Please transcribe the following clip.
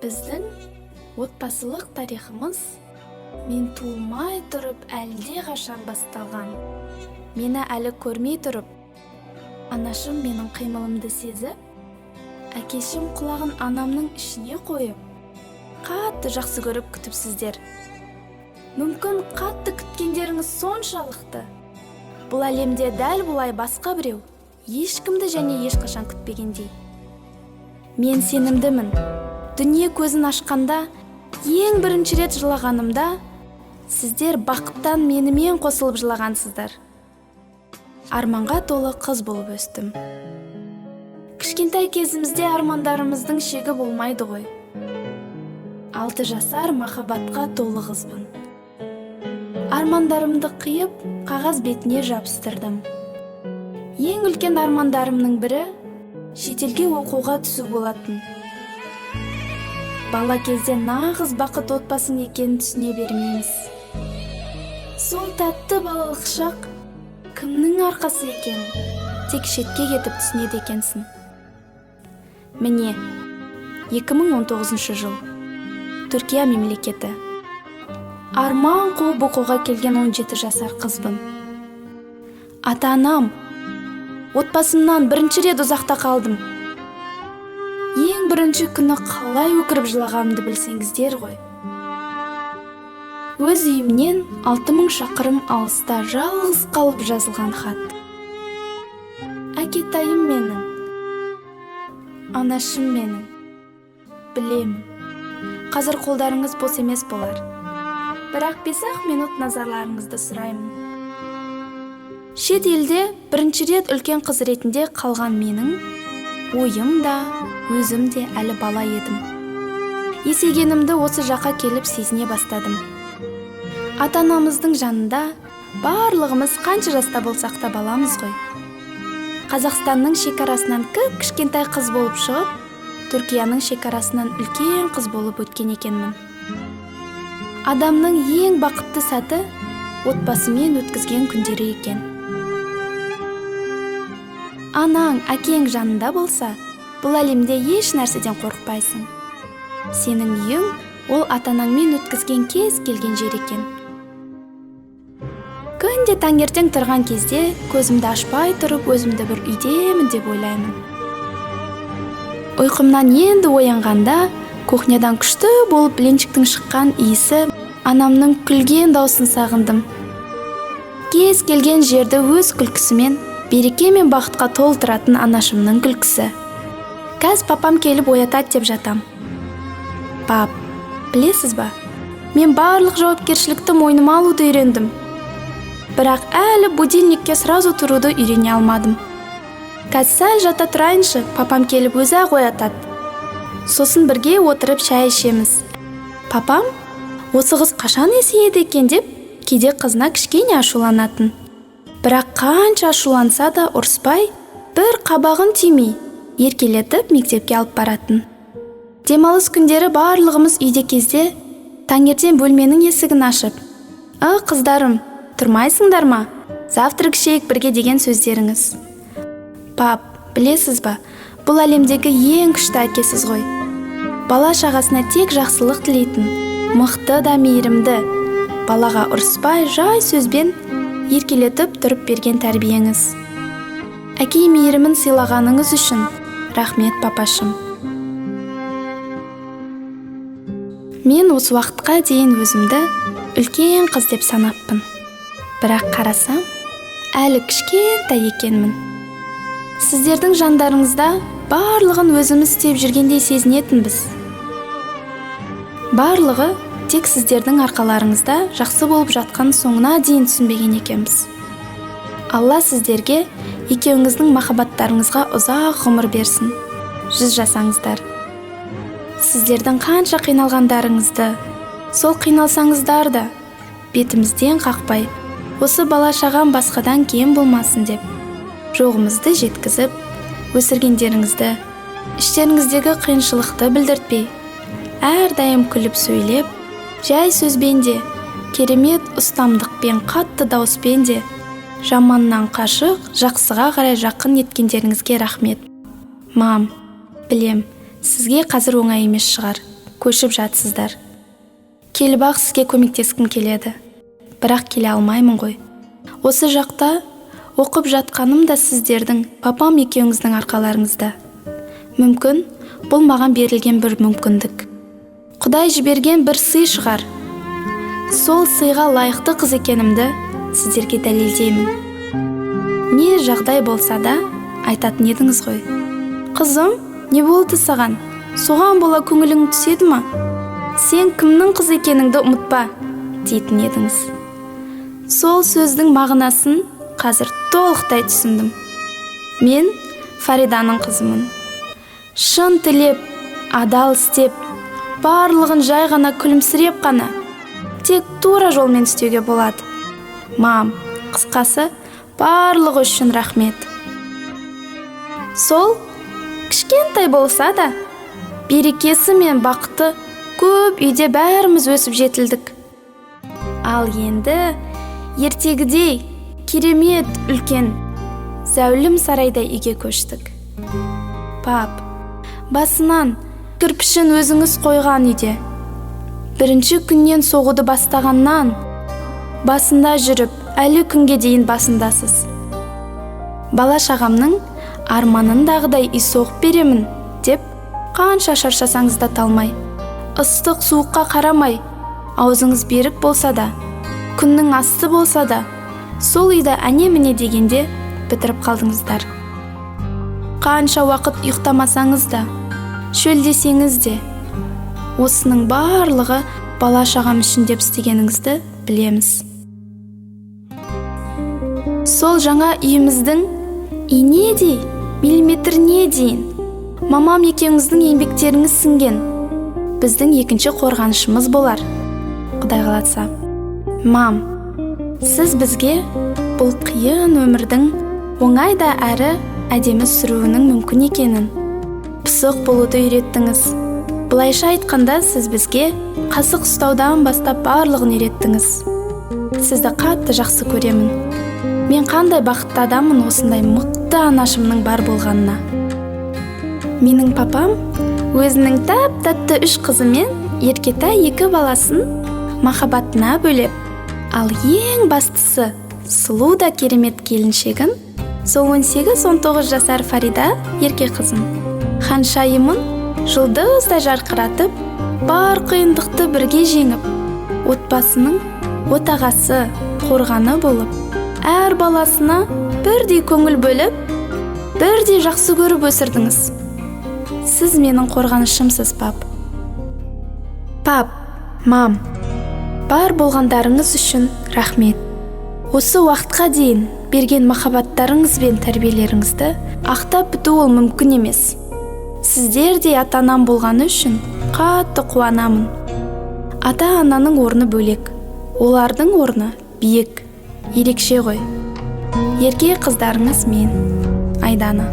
Біздің отбасылық тарихымыз мен туылмай тұрып әлде қашан басталған. Мені әлі көрмей тұрып, анашым менің қимылымды сезіп, әкешім құлағын анамның ішіне қойып, қатты жақсы көріп күтіпсіздер. Мүмкін қатты күткендеріңіз соншалықты. Бұл әлемде дәл бұлай басқа біреу ешкімді және ешқашан күтпегендей. Мен сенімдімін. Дүние көзін ашқанда, ең бірінші рет жылағанымда, сіздер бақыттан менімен қосылып жылағансыздар. Арманға толы қыз болып өстім. Кішкентай кезімізде армандарымыздың шегі болмайды ғой. 6 жасар махаббатқа толы қызбын. Армандарымды қиып, қағаз бетіне жабыстырдым. Ең үлкен армандарымның бірі шетелге оқуға түсу болатын. Бала кезде нағыз бақыт отбасың екенін түсіне бермейміз. Сол тәтті балалық шақ кімнің арқасы екен, тек шетке кетіп түсінеді екенсің. Міне, 2019 жыл. Түркия мемлекеті. Арман қуып оқуға келген 17 жасар қызбын. Ата-анам, отбасымнан бірінші рет ұзақта қалдым. Ең бірінші күні қалай өкіріп жылағанымды білсеңіздер ғой. Өз үйімнен 6000 шақырым алыста жалғыз қалып жазылған хат. Әкетайым менің, анашым менің, білемін, қазір қолдарыңыз бос емес болар. Бірақ 5 минут назарларыңызды сұраймын. Шет елде бірінші рет үлкен қыз ретінде қалған менің ойым да, өзім де әлі бала едім. Есейгенімді осы жаққа келіп сезіне бастадым. Ата-анамыздың жанында барлығымыз қанша жаста болсақ та баламыз ғой. Қазақстанның шекарасынан кішкентай қыз болып шығып, Түркияның шекарасынан үлкен қыз болып өткен екенмін. Адамның ең бақытты сәті отбасымен өткізген күндері екен. Анаң, әкең жанында болса, бұл әлемде еш нәрседен қорықпайсың. Сенің үйің ол ата-анаңмен өткізген кез келген жер екен. Күнде таңертең тұрған кезде көзімді ашпай тұрып, өзімді бір үйдемін деп ойлаймын. Ұйқымнан енді оянғанда, кухнядан күшті болып блинчиктің шыққан иісі, анамның күлген даусын сағындым. Кез келген жерді өз күлкісімен, береке мен бақытқа толтыратын анашымның күлкісі. Қазір папам келіп оятады деп жатам. Пап, білесіз ба? Мен барлық жауапкершілікті мойныма алуды үйрендім. Бірақ әлі будильникке сразу тұруды үйрене алмадым. Қазір сәл жата тұрайыншы, папам келіп өзі-ақ оятады. Сосын бірге отырып шай ішеміз. Папам, осы қыз қашан есейеді екен деп, кейде қызына кішкене ашуланатын. Бірақ қанша ашуланса да ұрыспай, бір қабағын тимей, еркелетіп мектепке алып баратын. Демалыс күндері барлығымыз үйде кезде, таңертең бөлменің есігін ашып, қыздарым, тұрмайсыңдар ма? Завтрак ішейік бірге деген сөздеріңіз. Пап, білесіз ба, бұл әлемдегі ең күшті әкесіз ғой. Бала шағасына тек жақсылық тілейтін, мықты да мейірімді, балаға ұрыспай, жай сөзбен еркелетіп тұрып берген тәрбиеңіз. Әке мейірімін сыйлағаныңыз үшін рахмет, папашым. Мен осы уақытқа дейін өзімді үлкен қыз деп санаппын. Бірақ қарасам, әлі кішкентай екенмін. Сіздердің жандарыңызда барлығын өзіміз істеп жүргендей сезінетінбіз. Барлығы тек сіздердің арқаларыңызда жақсы болып жатқан соңына дейін түсінбеген екенбіз. Алла сіздерге екеуіңіздің махаббаттарыңызға ұзақ ғұмыр берсін. 100 жасаңыздар. Сіздердің қанша қиналғандарыңызды, сол қиналсаңыздар да, бетімізден қақпай, осы бала шағам басқадан кем болмасын деп, жоғымызды жеткізіп, өсіргендеріңізді, іштеріңіздегі қиыншылықты білдіртпей, әрдайым күліп сөйлеп, жай сөзбен де, керемет ұстамдықпен, қатты дауыспен де, жаманнан қашық, жақсыға қарай жақын еткендеріңізге рахмет. Мам, білем, сізге қазір оңай емес шығар. көшіп жатсыздар. Келіп ақ сізге көмектескім келеді, бірақ келе алмаймын ғой. Осы жақта оқып жатқаным да сіздердің папам екеуіңіздің арқаларыңызда. Мүмкін бұл маған берілген бір мүмкіндік. Құдай жіберген бір сый шығар. Сол сыйға лайықты қыз екенімді сіздерге дәлелдеймін. Не жағдай болса да айтатын едіңіз ғой. Қызым, не болды саған? Соған бола көңілің түседі ма? Сен кімнің қыз екеніңді ұмытпа, дейтін едіңіз. Сол сөздің мағынасын қазір толықтай түсіндім. Мен Фариданың қызымын. Шын тілеп, адал істеп, барлығын жай ғана күлімсіреп қана, тек тура жолмен істеуге болады. Мам, қысқасы, барлығы үшін рахмет. Сол кішкентай болса да, берекесі мен бақыты көп үйде бәріміз өсіп жетілдік. Ал енді ертегідей керемет үлкен зәулім сарайдай үйге көштік. Пап, басынан кірпішін өзіңіз қойған үйде. Бірінші күннен соғуды бастағаннан басында жүріп, әлі күнге дейін басындасыз. Бала шағамның арманындағыдай үй соғып беремін деп, қанша шаршасаңыз да талмай, ыстық суыққа қарамай, аузыңыз берік болса да, күннің асты болса да, сол үйді әне-міне дегенде бітіріп қалдыңыздар. Қанша уақыт ұйықтамасаңыз да, шөлдесеңіз де, осының барлығы бала шағам үшін деп істегеніңізді білеміз. Сол жаңа үйіміздің инедей, миллиметріне дейін мамам екеуіңіздің еңбектеріңіз сіңген біздің екінші қорғанышымыз болар, Құдай қаласа. Мам, сіз бізге бұл қиын өмірдің оңай да әрі әдемі сүруінің мүмкін екенін, пысық болуды үйреттіңіз. Бұлайша айтқанда, сіз бізге қасық ұстаудан бастап барлығын үйреттіңіз. Сізді қатты жақсы көремін. Мен қандай бақытты адаммын осындай мықты анашымның бар болғанына. Менің папам өзінің тәп-тәтті 3 қызы мен Еркетай 2 баласын махаббатына бөлеп, ал ең бастысы сұлу да керемет келіншегін, сол 18-19 жасар Фарида ерке қызын, ханшайымын жұлдыздай жарқыратып, бар қиындықты бірге жеңіп, отбасының отағасы, қорғаны болып, әр баласына бірдей көңіл бөліп, бірдей жақсы көріп өсірдіңіз. Сіз менің қорғанышымсыз, пап. Пап, мам, бар болғандарыңыз үшін рахмет. Осы уақытқа дейін берген махаббаттарыңыз бен тәрбиелеріңізді ақтап біту ол мүмкін емес. Сіздердей ата-анам болғаны үшін қатты қуанамын. Ата-ананың орны бөлек, олардың орны биік, ерекше ғой. Ерке қыздарыңыз мен, Айдана.